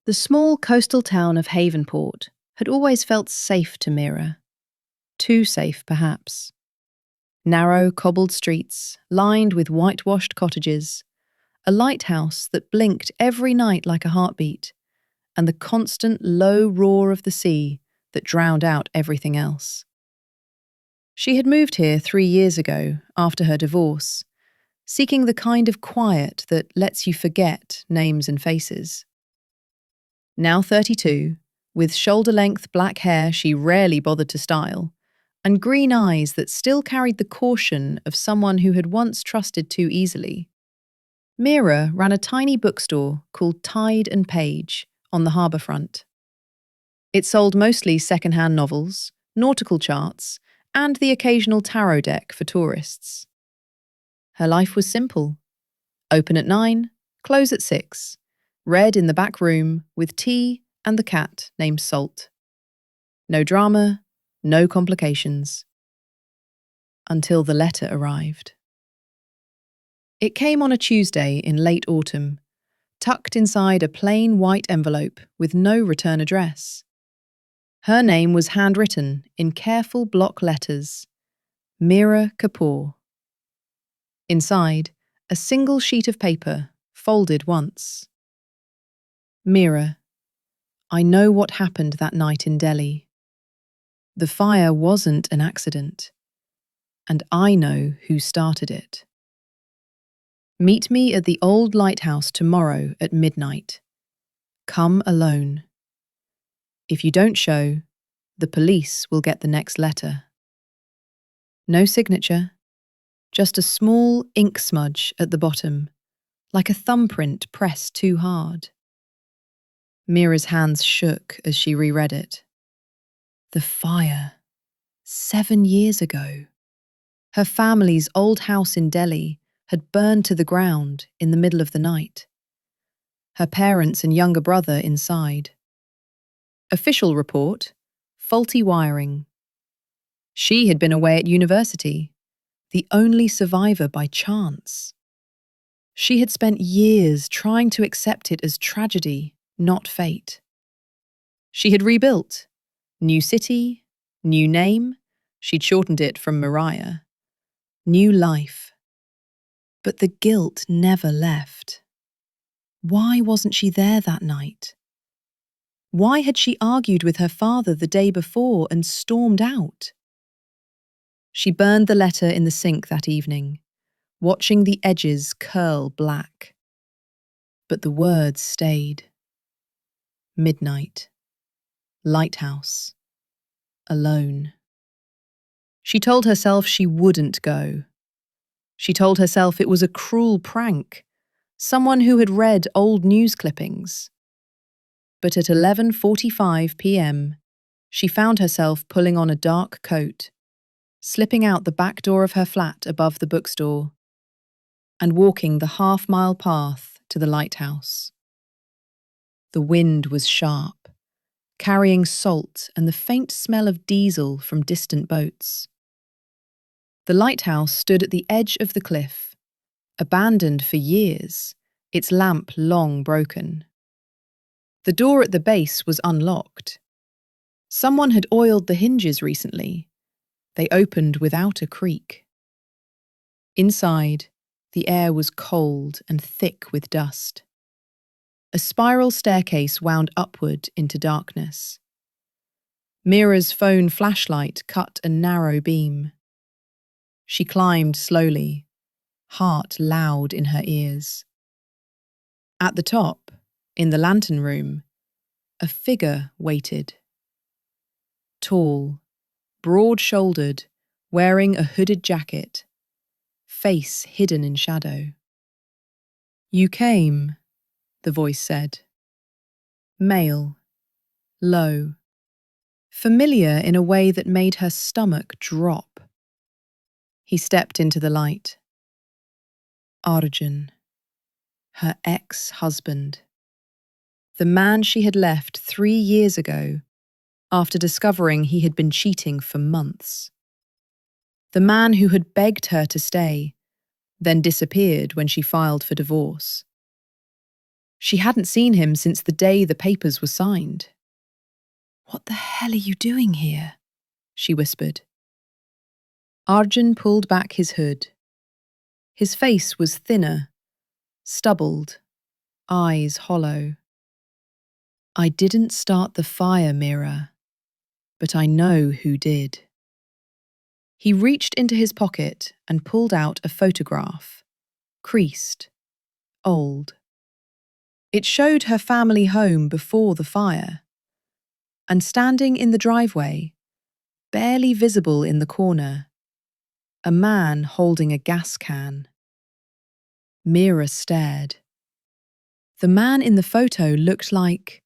The small coastal town of Havenport had always felt safe to Mira. Too safe, perhaps. Narrow, cobbled streets, lined with whitewashed cottages, a lighthouse that blinked every night like a heartbeat, and the constant low roar of the sea that drowned out everything else. She had moved here 3 years ago, after her divorce, seeking the kind of quiet that lets you forget names and faces. Now 32, with shoulder-length black hair she rarely bothered to style, and green eyes that still carried the caution of someone who had once trusted too easily, Mira ran a tiny bookstore called Tide and Page on the harbour front. It sold mostly second-hand novels, nautical charts, and the occasional tarot deck for tourists. Her life was simple. Open at 9, close at 6. Read in the back room with tea and the cat named Salt. No drama, no complications. Until the letter arrived. It came on a Tuesday in late autumn, tucked inside a plain white envelope with no return address. Her name was handwritten in careful block letters, Mira Kapoor. Inside, a single sheet of paper, folded once. Mira, I know what happened that night in Delhi. The fire wasn't an accident, and I know who started it. Meet me at the old lighthouse tomorrow at midnight. Come alone. If you don't show, the police will get the next letter. No signature, just a small ink smudge at the bottom, like a thumbprint pressed too hard. Mira's hands shook as she reread it. The fire. 7 years ago. Her family's old house in Delhi had burned to the ground in the middle of the night. Her parents and younger brother inside. Official report, faulty wiring. She had been away at university, the only survivor by chance. She had spent years trying to accept it as tragedy, not fate. She had rebuilt. New city, new name, she'd shortened it from Mariah. New life. But the guilt never left. Why wasn't she there that night? Why had she argued with her father the day before and stormed out? She burned the letter in the sink that evening, watching the edges curl black. But the words stayed. Midnight. Lighthouse. Alone. She told herself she wouldn't go. She told herself it was a cruel prank, someone who had read old news clippings. But at 11:45 p.m., she found herself pulling on a dark coat, slipping out the back door of her flat above the bookstore, and walking the half-mile path to the lighthouse. The wind was sharp, carrying salt and the faint smell of diesel from distant boats. The lighthouse stood at the edge of the cliff, abandoned for years, its lamp long broken. The door at the base was unlocked. Someone had oiled the hinges recently. They opened without a creak. Inside, the air was cold and thick with dust. A spiral staircase wound upward into darkness. Mira's phone flashlight cut a narrow beam. She climbed slowly, heart loud in her ears. At the top, in the lantern room, a figure waited. Tall, broad-shouldered, wearing a hooded jacket, face hidden in shadow. You came, the voice said. Male, low, familiar in a way that made her stomach drop. He stepped into the light. Arjun, her ex-husband. The man she had left 3 years ago after discovering he had been cheating for months. The man who had begged her to stay, then disappeared when she filed for divorce. She hadn't seen him since the day the papers were signed. "What the hell are you doing here?" she whispered. Arjun pulled back his hood. His face was thinner, stubbled, eyes hollow. "I didn't start the fire, Mira, but I know who did." He reached into his pocket and pulled out a photograph, creased, old. It showed her family home before the fire, and standing in the driveway, barely visible in the corner, a man holding a gas can. Mira stared. The man in the photo looked like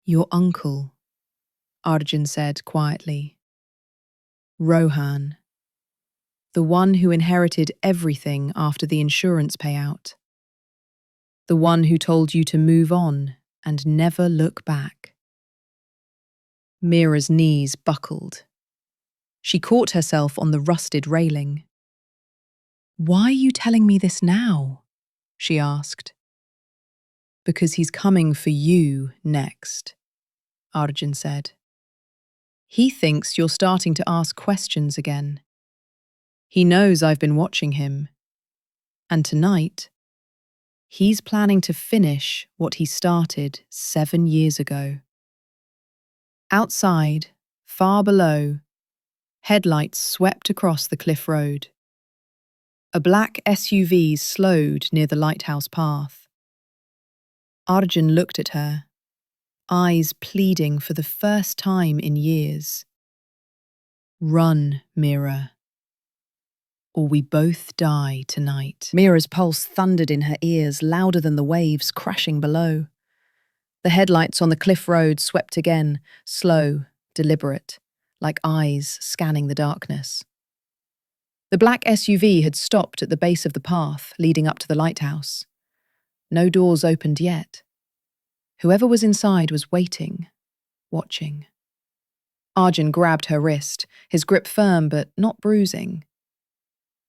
your uncle, Arjun said quietly. Rohan, the one who inherited everything after the insurance payout. The one who told you to move on and never look back. Mira's knees buckled. She caught herself on the rusted railing. "Why are you telling me this now?" she asked. "Because he's coming for you next," Arjun said. "He thinks you're starting to ask questions again. He knows I've been watching him. And tonight, he's planning to finish what he started 7 years ago." Outside, far below, headlights swept across the cliff road. A black SUV slowed near the Lighthouse path. Arjun looked at her, eyes pleading for the first time in years. "Run, Mira, or we both die tonight." Mira's pulse thundered in her ears, louder than the waves crashing below. The headlights on the cliff road swept again, slow, deliberate, like eyes scanning the darkness. The black SUV had stopped at the base of the path leading up to the lighthouse. No doors opened yet. Whoever was inside was waiting, watching. Arjun grabbed her wrist, his grip firm but not bruising.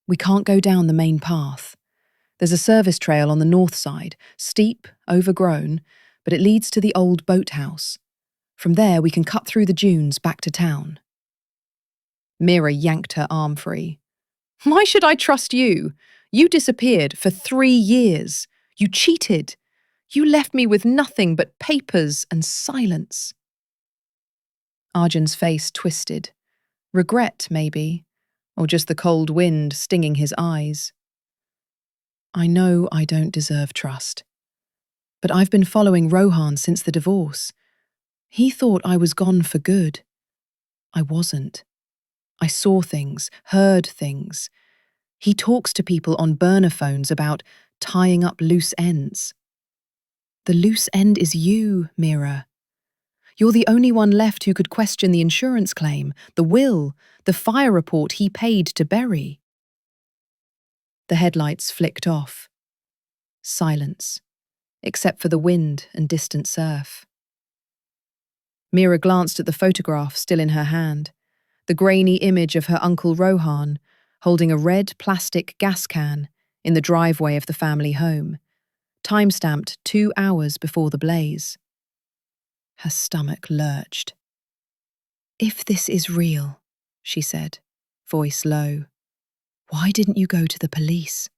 "We can't go down the main path. There's a service trail on the north side, steep, overgrown, but it leads to the old boathouse. From there we can cut through the dunes back to town." Mira yanked her arm free. "Why should I trust you? You disappeared for 3 years. You cheated. You left me with nothing but papers and silence." Arjun's face twisted. Regret, maybe, or just the cold wind stinging his eyes. "I know I don't deserve trust, but I've been following Rohan since the divorce. He thought I was gone for good. I wasn't. I saw things, heard things. He talks to people on burner phones about tying up loose ends. The loose end is you, Mira. You're the only one left who could question the insurance claim, the will, the fire report he paid to bury." The headlights flicked off. Silence, except for the wind and distant surf. Mira glanced at the photograph still in her hand, the grainy image of her uncle Rohan holding a red plastic gas can in the driveway of the family home, time-stamped 2 hours before the blaze. Her stomach lurched. "If this is real," she said, voice low, "why didn't you go to the police?"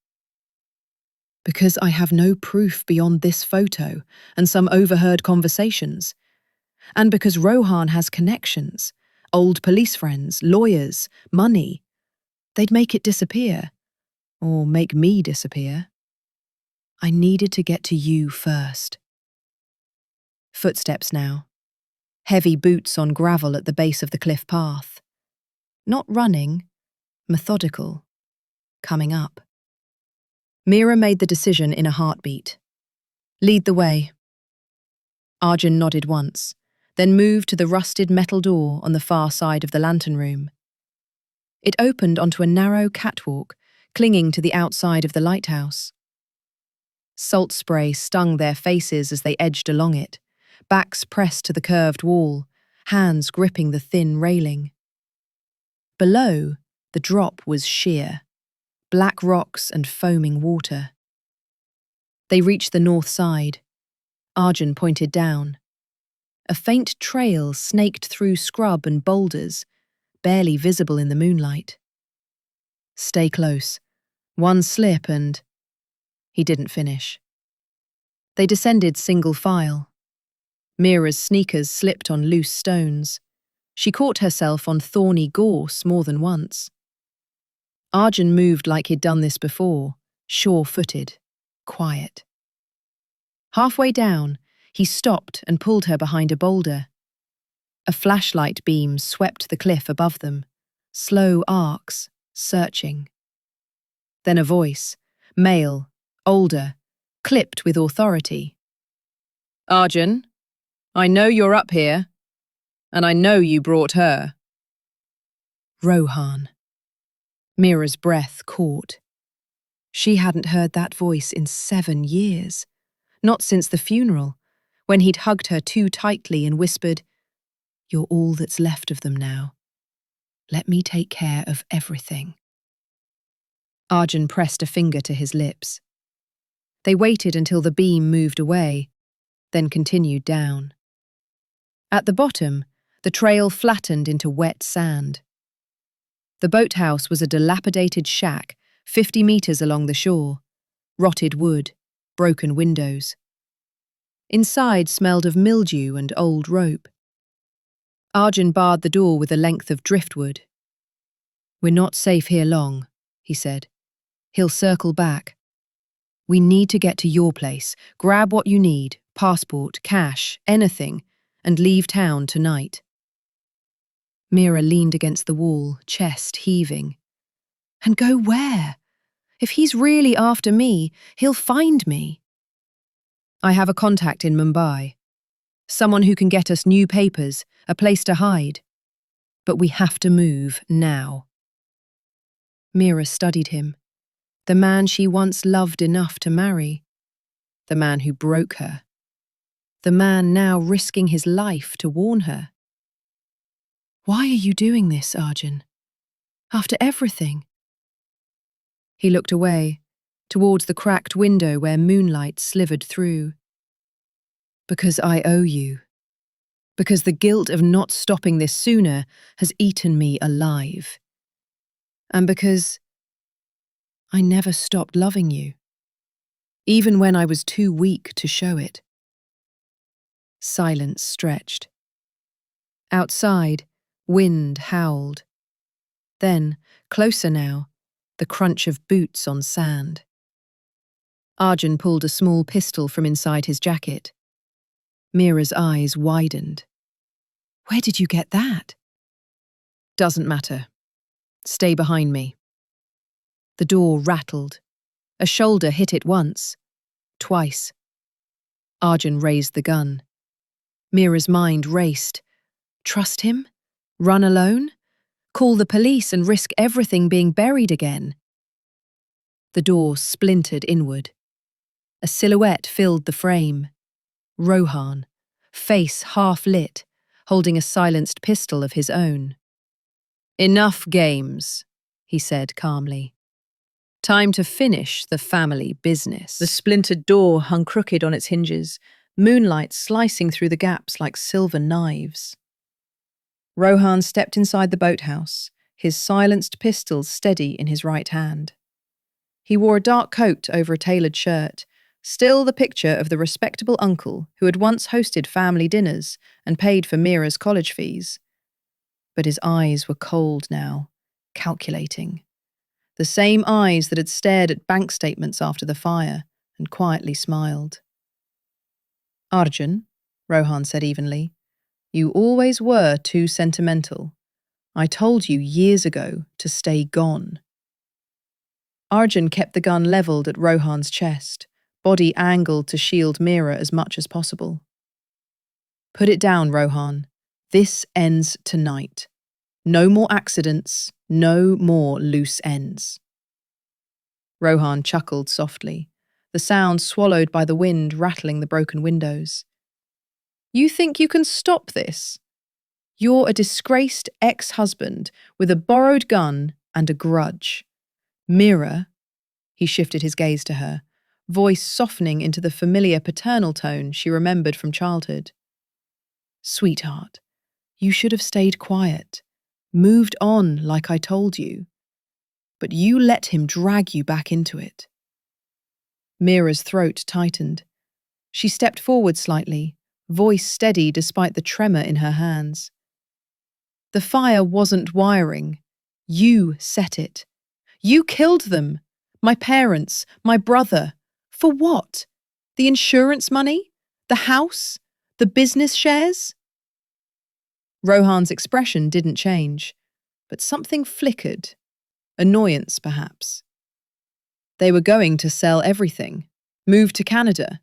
"Because I have no proof beyond this photo and some overheard conversations. And because Rohan has connections, old police friends, lawyers, money. They'd make it disappear. Or make me disappear. I needed to get to you first." Footsteps now. Heavy boots on gravel at the base of the cliff path. Not running, methodical, coming up. Mira made the decision in a heartbeat. "Lead the way." Arjun nodded once, then moved to the rusted metal door on the far side of the lantern room. It opened onto a narrow catwalk, clinging to the outside of the lighthouse. Salt spray stung their faces as they edged along it, backs pressed to the curved wall, hands gripping the thin railing. Below, the drop was sheer, black rocks and foaming water. They reached the north side. Arjun pointed down. A faint trail snaked through scrub and boulders, barely visible in the moonlight. Stay close. One slip and… He didn't finish. They descended single file. Mira's sneakers slipped on loose stones. She caught herself on thorny gorse more than once. Arjun moved like he'd done this before, sure-footed, quiet. Halfway down, he stopped and pulled her behind a boulder. A flashlight beam swept the cliff above them, slow arcs, searching. Then a voice, male, older, clipped with authority. "Arjun, I know you're up here, and I know you brought her." Rohan. Mira's breath caught. She hadn't heard that voice in 7 years, not since the funeral, when he'd hugged her too tightly and whispered, "You're all that's left of them now. Let me take care of everything." Arjun pressed a finger to his lips. They waited until the beam moved away, then continued down. At the bottom, the trail flattened into wet sand. The boathouse was a dilapidated shack 50 meters along the shore, rotted wood, broken windows. Inside smelled of mildew and old rope. Arjun barred the door with a length of driftwood. "We're not safe here long," he said. "He'll circle back. We need to get to your place, grab what you need, passport, cash, anything, and leave town tonight." Mira leaned against the wall, chest heaving. "And go where? If he's really after me, he'll find me." "I have a contact in Mumbai. Someone who can get us new papers, a place to hide. But we have to move now." Mira studied him. The man she once loved enough to marry. The man who broke her. The man now risking his life to warn her. "Why are you doing this, Arjun? After everything?" He looked away, towards the cracked window where moonlight slivered through. "Because I owe you. Because the guilt of not stopping this sooner has eaten me alive. And because I never stopped loving you, even when I was too weak to show it." Silence stretched. Outside, wind howled. Then, closer now, the crunch of boots on sand. Arjun pulled a small pistol from inside his jacket. Mira's eyes widened. "Where did you get that?" "Doesn't matter. Stay behind me." The door rattled. A shoulder hit it once, twice. Arjun raised the gun. Mira's mind raced. Trust him? Run alone? Call the police and risk everything being buried again? The door splintered inward. A silhouette filled the frame. Rohan, face half lit, holding a silenced pistol of his own. "Enough games," he said calmly. "Time to finish the family business." The splintered door hung crooked on its hinges, moonlight slicing through the gaps like silver knives. Rohan stepped inside the boathouse, his silenced pistol steady in his right hand. He wore a dark coat over a tailored shirt, still the picture of the respectable uncle who had once hosted family dinners and paid for Mira's college fees. But his eyes were cold now, calculating. The same eyes that had stared at bank statements after the fire and quietly smiled. "Arjun," Rohan said evenly, "you always were too sentimental. I told you years ago to stay gone." Arjun kept the gun levelled at Rohan's chest, body angled to shield Mira as much as possible. "Put it down, Rohan. This ends tonight. No more accidents, no more loose ends." Rohan chuckled softly, the sound swallowed by the wind rattling the broken windows. "You think you can stop this? You're a disgraced ex-husband with a borrowed gun and a grudge. Mira," he shifted his gaze to her, voice softening into the familiar paternal tone she remembered from childhood. "Sweetheart, you should have stayed quiet, moved on like I told you. But you let him drag you back into it." Mira's throat tightened. She stepped forward slightly, voice steady despite the tremor in her hands. "The fire wasn't wiring. You set it. You killed them. My parents, my brother. For what? The insurance money? The house? The business shares?" Rohan's expression didn't change, but something flickered. Annoyance, perhaps. They were going to sell everything, move to Canada,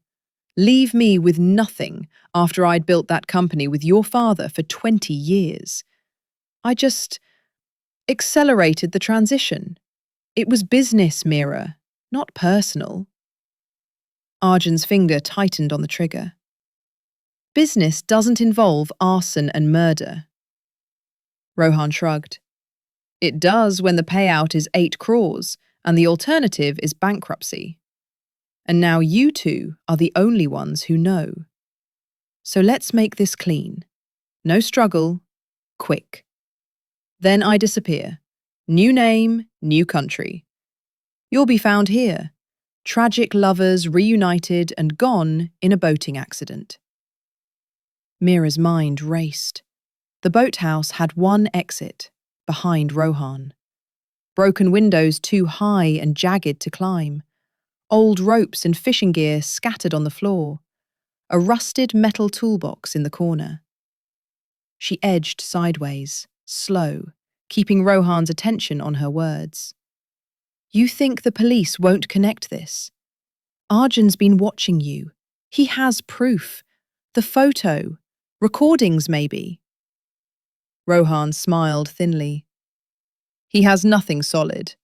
leave me with nothing after I'd built that company with your father for 20 years. I just accelerated the transition. It was business, Mira, not personal. Arjun's finger tightened on the trigger. Business doesn't involve arson and murder. Rohan shrugged. It does when the payout is 8 crores and the alternative is bankruptcy. And now you two are the only ones who know. So let's make this clean. No struggle, quick. Then I disappear. New name, new country. You'll be found here. Tragic lovers reunited and gone in a boating accident. Mira's mind raced. The boathouse had one exit, behind Rohan. Broken windows too high and jagged to climb. Old ropes and fishing gear scattered on the floor. A rusted metal toolbox in the corner. She edged sideways, slow, keeping Rohan's attention on her words. You think the police won't connect this? Arjun's been watching you. He has proof. The photo. Recordings, maybe. Rohan smiled thinly. He has nothing solid.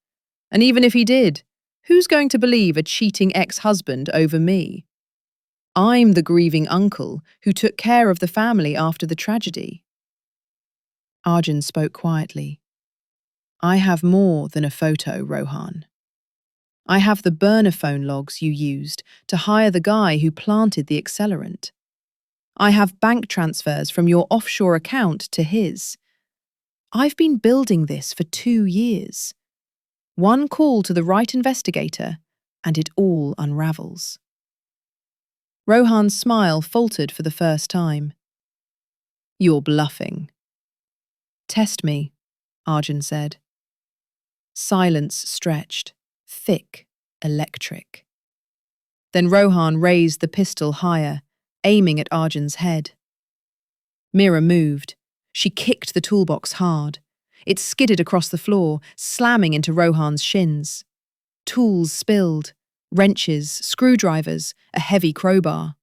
And even if he did, who's going to believe a cheating ex-husband over me? I'm the grieving uncle who took care of the family after the tragedy. Arjun spoke quietly. I have more than a photo, Rohan. I have the burner phone logs you used to hire the guy who planted the accelerant. I have bank transfers from your offshore account to his. I've been building this for 2 years. One call to the right investigator, and it all unravels. Rohan's smile faltered for the first time. You're bluffing. Test me, Arjun said. Silence stretched, thick, electric. Then Rohan raised the pistol higher, aiming at Arjun's head. Mira moved. She kicked the toolbox hard. It skidded across the floor, slamming into Rohan's shins. Tools spilled, wrenches, screwdrivers, a heavy crowbar.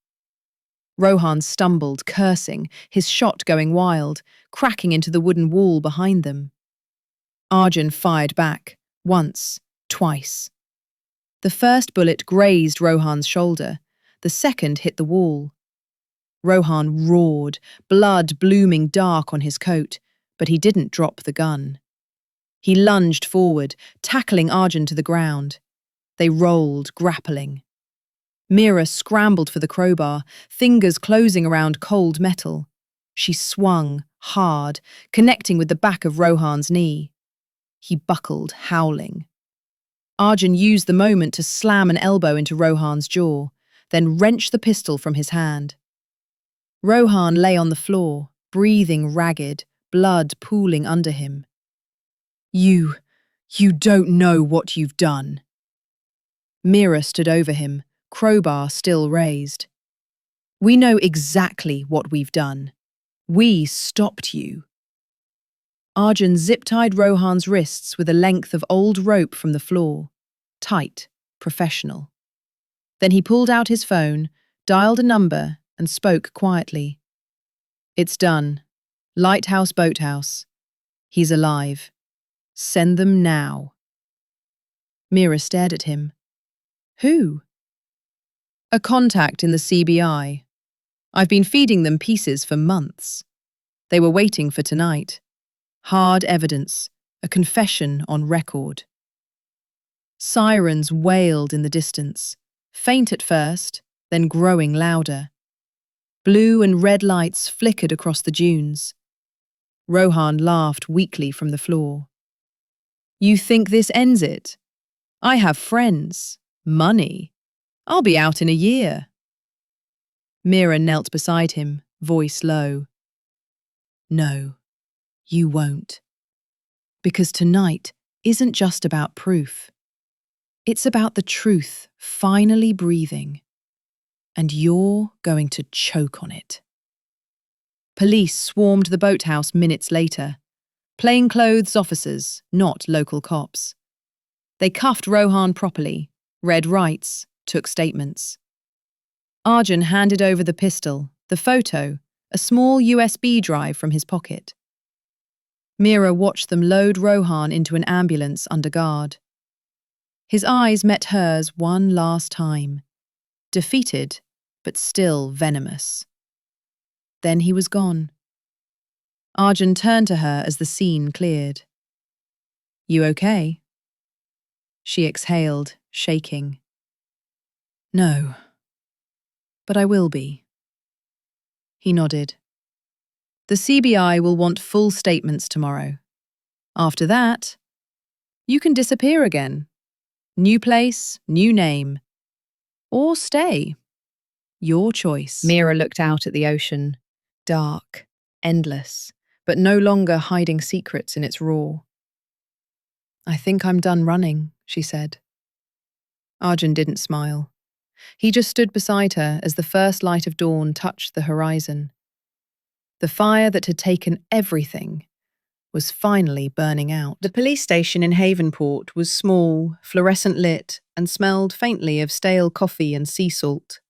Rohan stumbled, cursing, his shot going wild, cracking into the wooden wall behind them. Arjun fired back, once, twice. The first bullet grazed Rohan's shoulder, the second hit the wall. Rohan roared, blood blooming dark on his coat, but he didn't drop the gun. He lunged forward, tackling Arjun to the ground. They rolled, grappling. Mira scrambled for the crowbar, fingers closing around cold metal. She swung, hard, connecting with the back of Rohan's knee. He buckled, howling. Arjun used the moment to slam an elbow into Rohan's jaw, then wrench the pistol from his hand. Rohan lay on the floor, breathing ragged, blood pooling under him. You don't know what you've done. Mira stood over him, crowbar still raised. We know exactly what we've done. We stopped you. Arjun zip-tied Rohan's wrists with a length of old rope from the floor. Tight, professional. Then he pulled out his phone, dialed a number, and spoke quietly. It's done. Lighthouse, boathouse. He's alive. Send them now. Mira stared at him. Who? A contact in the CBI. I've been feeding them pieces for months. They were waiting for tonight. Hard evidence, a confession on record. Sirens wailed in the distance. faint at first, then growing louder. Blue and red lights flickered across the dunes. Rohan laughed weakly from the floor. You think this ends it? I have friends, money. I'll be out in a year. Mira knelt beside him, voice low. No, you won't. Because tonight isn't just about proof. It's about the truth finally breathing. And you're going to choke on it. Police swarmed the boathouse minutes later. Plainclothes officers, not local cops. They cuffed Rohan properly, read rights, took statements. Arjun handed over the pistol, the photo, a small USB drive from his pocket. Mira watched them load Rohan into an ambulance under guard. His eyes met hers one last time, defeated, but still venomous. Then he was gone. Arjun turned to her as the scene cleared. You okay? She exhaled, shaking. No, but I will be. He nodded. The CBI will want full statements tomorrow. After that, you can disappear again. New place, new name. Or stay. Your choice. Mira looked out at the ocean, dark, endless, but no longer hiding secrets in its roar. I think I'm done running, she said. Arjun didn't smile. He just stood beside her as the first light of dawn touched the horizon. The fire that had taken everything was finally burning out. The police station in Havenport was small, fluorescent lit, and smelled faintly of stale coffee and sea salt.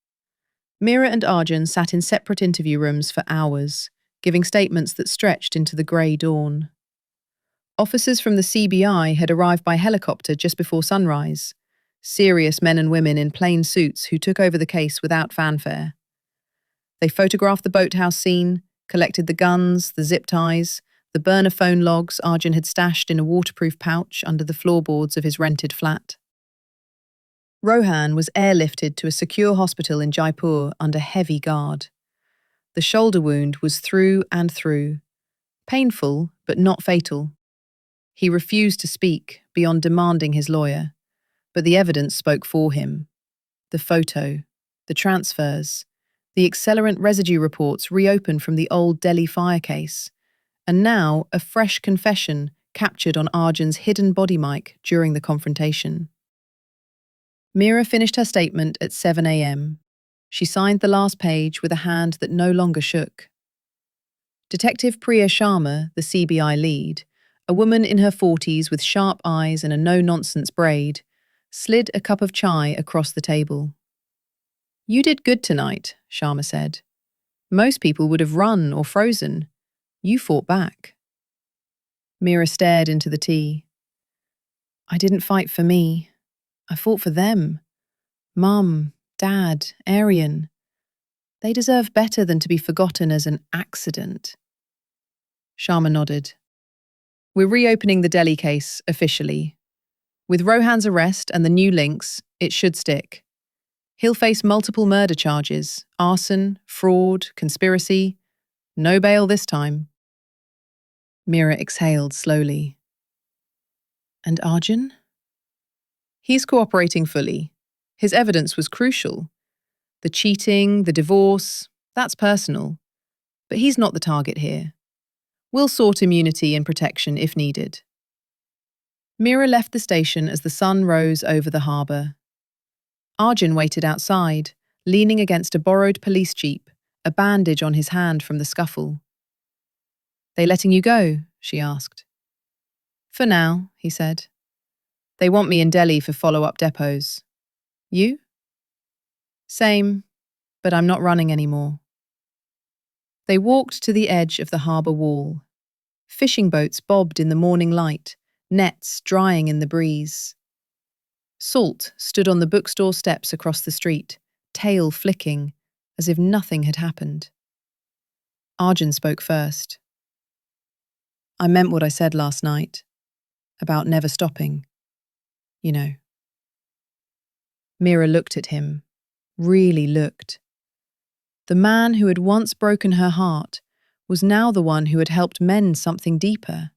Mira and Arjun sat in separate interview rooms for hours, giving statements that stretched into the grey dawn. Officers from the CBI had arrived by helicopter just before sunrise, serious men and women in plain suits who took over the case without fanfare. They photographed the boathouse scene, collected the guns, the zip ties, the burner phone logs Arjun had stashed in a waterproof pouch under the floorboards of his rented flat. Rohan was airlifted to a secure hospital in Jaipur under heavy guard. The shoulder wound was through and through, painful but not fatal. He refused to speak beyond demanding his lawyer, but the evidence spoke for him. The photo, the transfers, the accelerant residue reports reopened from the old Delhi fire case, and now a fresh confession captured on Arjun's hidden body mic during the confrontation. Mira finished her statement at 7 a.m. She signed the last page with a hand that no longer shook. Detective Priya Sharma, the CBI lead, a woman in her 40s with sharp eyes and a no-nonsense braid, slid a cup of chai across the table. You did good tonight, Sharma said. Most people would have run or frozen. You fought back. Mira stared into the tea. I didn't fight for me. I fought for them. Mum, Dad, Aryan. They deserve better than to be forgotten as an accident. Sharma nodded. We're reopening the Delhi case officially. With Rohan's arrest and the new links, it should stick. He'll face multiple murder charges, arson, fraud, conspiracy. No bail this time. Mira exhaled slowly. And Arjun? He's cooperating fully. His evidence was crucial. The cheating, the divorce, that's personal. But he's not the target here. We'll sort immunity and protection if needed. Mira left the station as the sun rose over the harbour. Arjun waited outside, leaning against a borrowed police jeep, a bandage on his hand from the scuffle. They letting you go? She asked. For now, he said. They want me in Delhi for follow-up depots. You? Same, but I'm not running anymore. They walked to the edge of the harbour wall. Fishing boats bobbed in the morning light, nets drying in the breeze. Salt stood on the bookstore steps across the street, tail flicking, as if nothing had happened. Arjun spoke first. I meant what I said last night, about never stopping. You know. Mira looked at him, really looked. The man who had once broken her heart was now the one who had helped mend something deeper.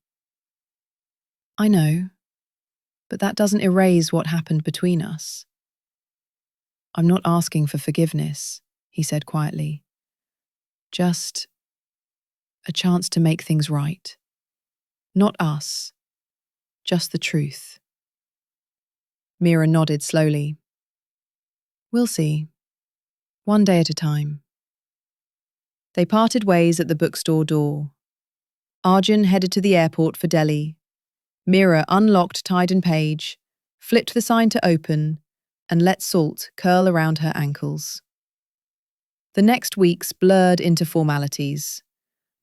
I know, but that doesn't erase what happened between us. I'm not asking for forgiveness, he said quietly. Just a chance to make things right. Not us, just the truth. Mira nodded slowly. We'll see. One day at a time. They parted ways at the bookstore door. Arjun headed to the airport for Delhi. Mira unlocked Tide and Page, flipped the sign to open, and let salt curl around her ankles. The next weeks blurred into formalities.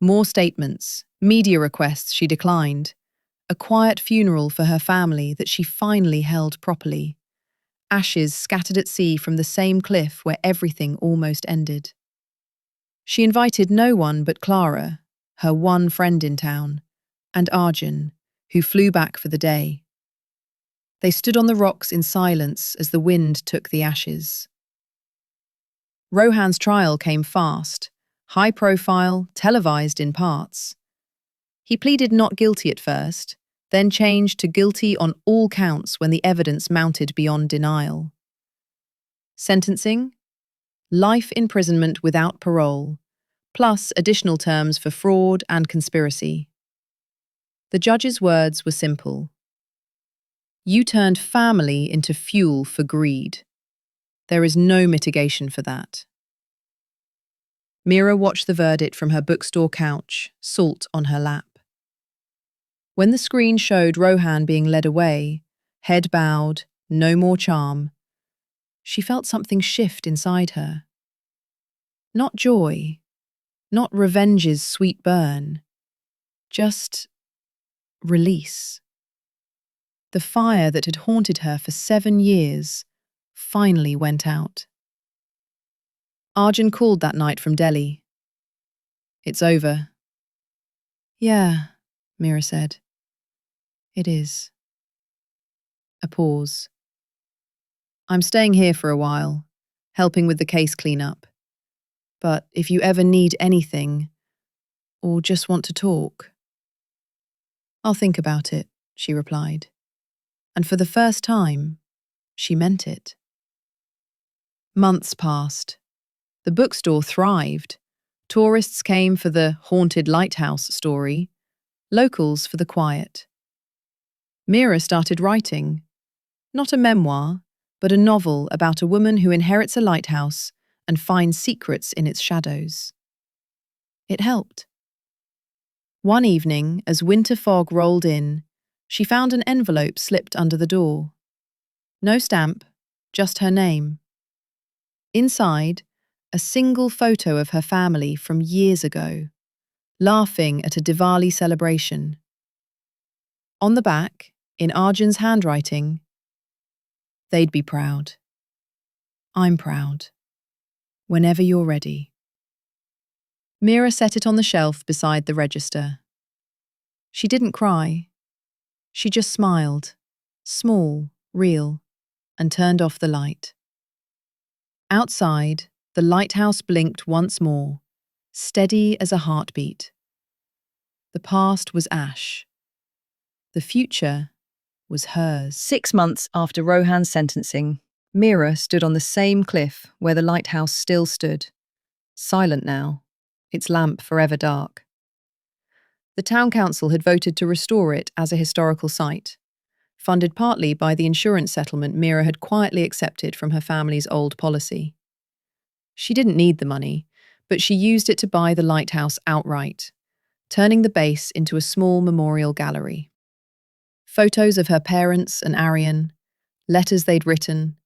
More statements, media requests she declined, a quiet funeral for her family that she finally held properly, ashes scattered at sea from the same cliff where everything almost ended. She invited no one but Clara, her one friend in town, and Arjun, who flew back for the day. They stood on the rocks in silence as the wind took the ashes. Rohan's trial came fast, high profile, televised in parts. He pleaded not guilty at first, then changed to guilty on all counts when the evidence mounted beyond denial. Sentencing? Life imprisonment without parole, plus additional terms for fraud and conspiracy. The judge's words were simple. You turned family into fuel for greed. There is no mitigation for that. Mira watched the verdict from her bookstore couch, salt on her lap. When the screen showed Rohan being led away, head bowed, no more charm, she felt something shift inside her. Not joy, not revenge's sweet burn, just release. The fire that had haunted her for 7 years finally went out. Arjun called that night from Delhi. It's over. Yeah, Mira said. It is. A pause. I'm staying here for a while, helping with the case cleanup. But if you ever need anything, or just want to talk, I'll think about it, she replied. And for the first time, she meant it. Months passed. The bookstore thrived. Tourists came for the haunted lighthouse story, locals for the quiet. Mira started writing, not a memoir, but a novel about a woman who inherits a lighthouse and finds secrets in its shadows. It helped. One evening, as winter fog rolled in, she found an envelope slipped under the door. No stamp, just her name. Inside, a single photo of her family from years ago, laughing at a Diwali celebration. On the back, in Arjun's handwriting, they'd be proud. I'm proud. Whenever you're ready. Mira set it on the shelf beside the register. She didn't cry. She just smiled, small, real, and turned off the light. Outside, the lighthouse blinked once more, steady as a heartbeat. The past was ash. The future was hers. 6 months after Rohan's sentencing, Mira stood on the same cliff where the lighthouse still stood, silent now, its lamp forever dark. The town council had voted to restore it as a historical site, funded partly by the insurance settlement Mira had quietly accepted from her family's old policy. She didn't need the money, but she used it to buy the lighthouse outright, turning the base into a small memorial gallery. Photos of her parents and Aryan, letters they'd written,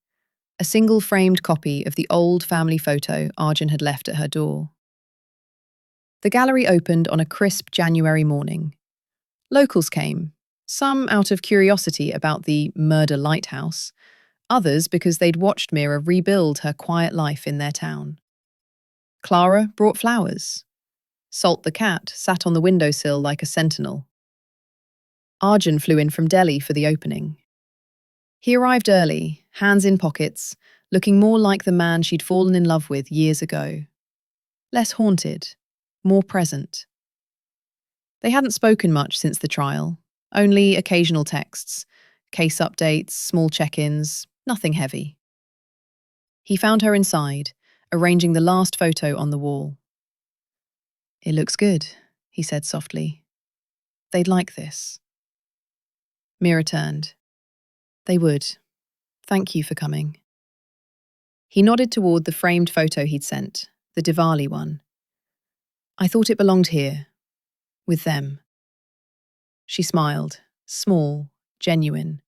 a single framed copy of the old family photo Arjun had left at her door. The gallery opened on a crisp January morning. Locals came, some out of curiosity about the murder lighthouse, others because they'd watched Mira rebuild her quiet life in their town. Clara brought flowers. Salt the cat sat on the windowsill like a sentinel. Arjun flew in from Delhi for the opening. He arrived early, hands in pockets, looking more like the man she'd fallen in love with years ago. Less haunted, more present. They hadn't spoken much since the trial, only occasional texts, case updates, small check-ins, nothing heavy. He found her inside, arranging the last photo on the wall. "It looks good," he said softly. "They'd like this." Mira turned. "They would. Thank you for coming." He nodded toward the framed photo he'd sent, the Diwali one. "I thought it belonged here, with them." She smiled, small, genuine.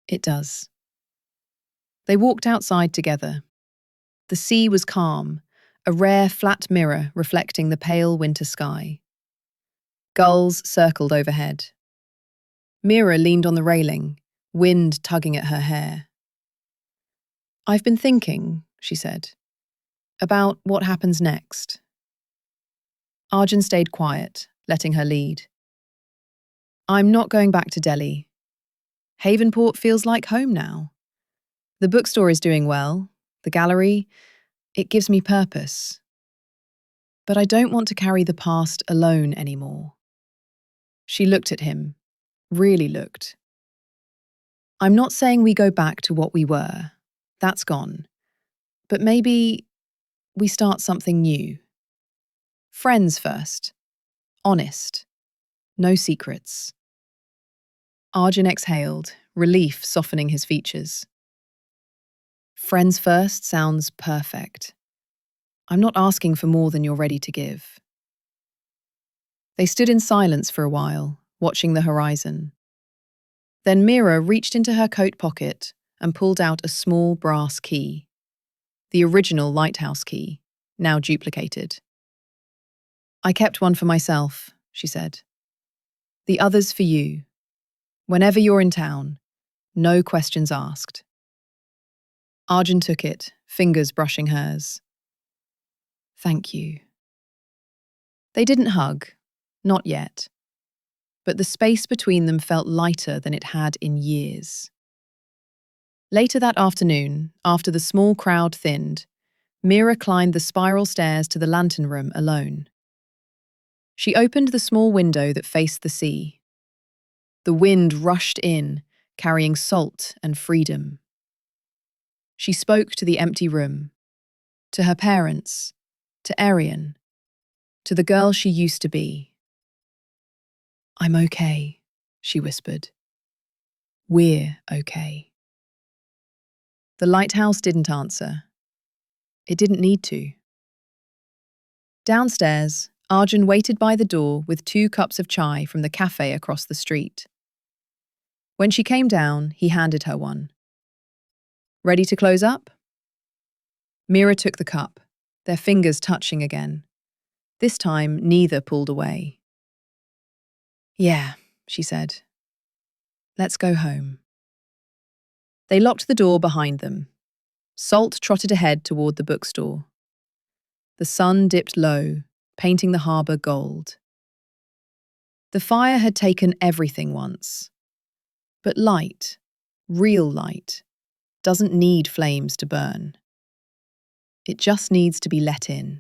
"It does." They walked outside together. The sea was calm, a rare flat mirror reflecting the pale winter sky. Gulls circled overhead. Mira leaned on the railing, wind tugging at her hair. "I've been thinking," she said, "about what happens next." Arjun stayed quiet, letting her lead. "I'm not going back to Delhi. Havenport feels like home now. The bookstore is doing well, the gallery, it gives me purpose. But I don't want to carry the past alone anymore." She looked at him, really looked. "I'm not saying we go back to what we were. That's gone. But maybe we start something new. Friends first. Honest. No secrets." Arjun exhaled, relief softening his features. "Friends first sounds perfect. I'm not asking for more than you're ready to give." They stood in silence for a while, watching the horizon. Then Mira reached into her coat pocket and pulled out a small brass key. The original Lighthouse key, now duplicated. "I kept one for myself," she said. "The other's for you. Whenever you're in town, no questions asked." Arjun took it, fingers brushing hers. "Thank you." They didn't hug, not yet. But the space between them felt lighter than it had in years. Later that afternoon, after the small crowd thinned, Mira climbed the spiral stairs to the lantern room alone. She opened the small window that faced the sea. The wind rushed in, carrying salt and freedom. She spoke to the empty room, to her parents, to Arjun, to the girl she used to be. "I'm okay," she whispered. "We're okay." The lighthouse didn't answer. It didn't need to. Downstairs, Arjun waited by the door with 2 cups of chai from the cafe across the street. When she came down, he handed her one. "Ready to close up?" Mira took the cup, their fingers touching again. This time, neither pulled away. "Yeah," she said. "Let's go home." They locked the door behind them. Salt trotted ahead toward the bookstore. The sun dipped low, painting the harbour gold. The fire had taken everything once. But light, real light, doesn't need flames to burn. It just needs to be let in.